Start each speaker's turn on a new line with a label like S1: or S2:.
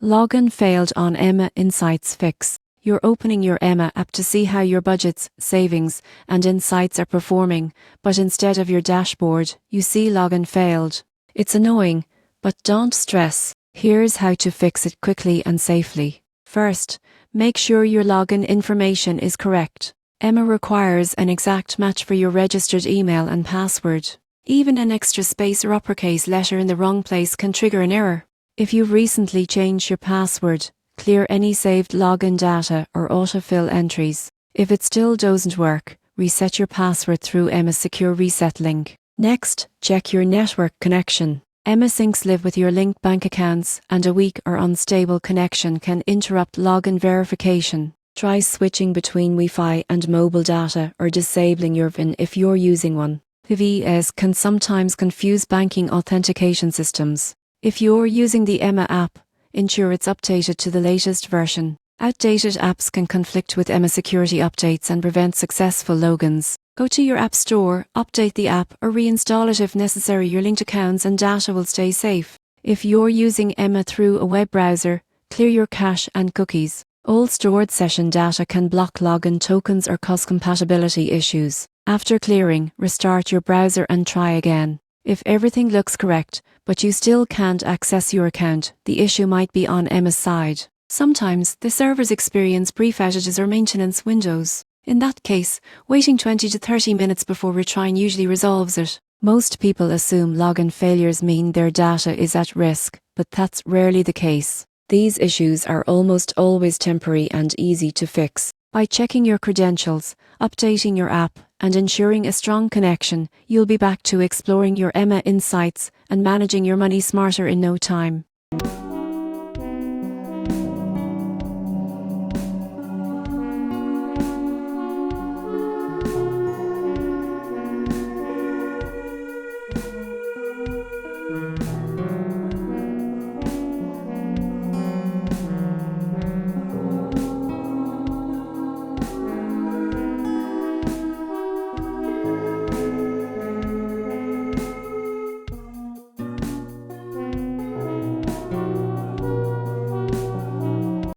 S1: Login failed on Emma Insights Fix. You're opening your Emma app to see how your budgets, savings, and insights are performing, but instead of your dashboard, you see login failed. It's annoying, but don't stress. Here's how to fix it quickly and safely. First, make sure your login information is correct. Emma requires an exact match for your registered email and password. Even an extra space or uppercase letter in the wrong place can trigger an error. If you've recently changed your password, clear any saved login data or autofill entries. If it still doesn't work, reset your password through Emma's Secure Reset link. Next, check your network connection. Emma Syncs live with your linked bank accounts, and a weak or unstable connection can interrupt login verification. Try switching between Wi-Fi and mobile data or disabling your VPN if you're using one. VPNs can sometimes confuse banking authentication systems. If you're using the Emma app, ensure it's updated to the latest version. Outdated apps can conflict with Emma security updates and prevent successful logins. Go to your app store, update the app, or reinstall it if necessary. Your linked accounts and data will stay safe. If you're using Emma through a web browser, clear your cache and cookies. All stored session data can block login tokens or cause compatibility issues. After clearing, restart your browser and try again. If everything looks correct, but you still can't access your account, the issue might be on Emma's side. Sometimes, the servers experience brief outages or maintenance windows. In that case, waiting 20 to 30 minutes before retrying usually resolves it. Most people assume login failures mean their data is at risk, but that's rarely the case. These issues are almost always temporary and easy to fix. By checking your credentials, updating your app, and ensuring a strong connection, you'll be back to exploring your Emma Insights and managing your money smarter in no time.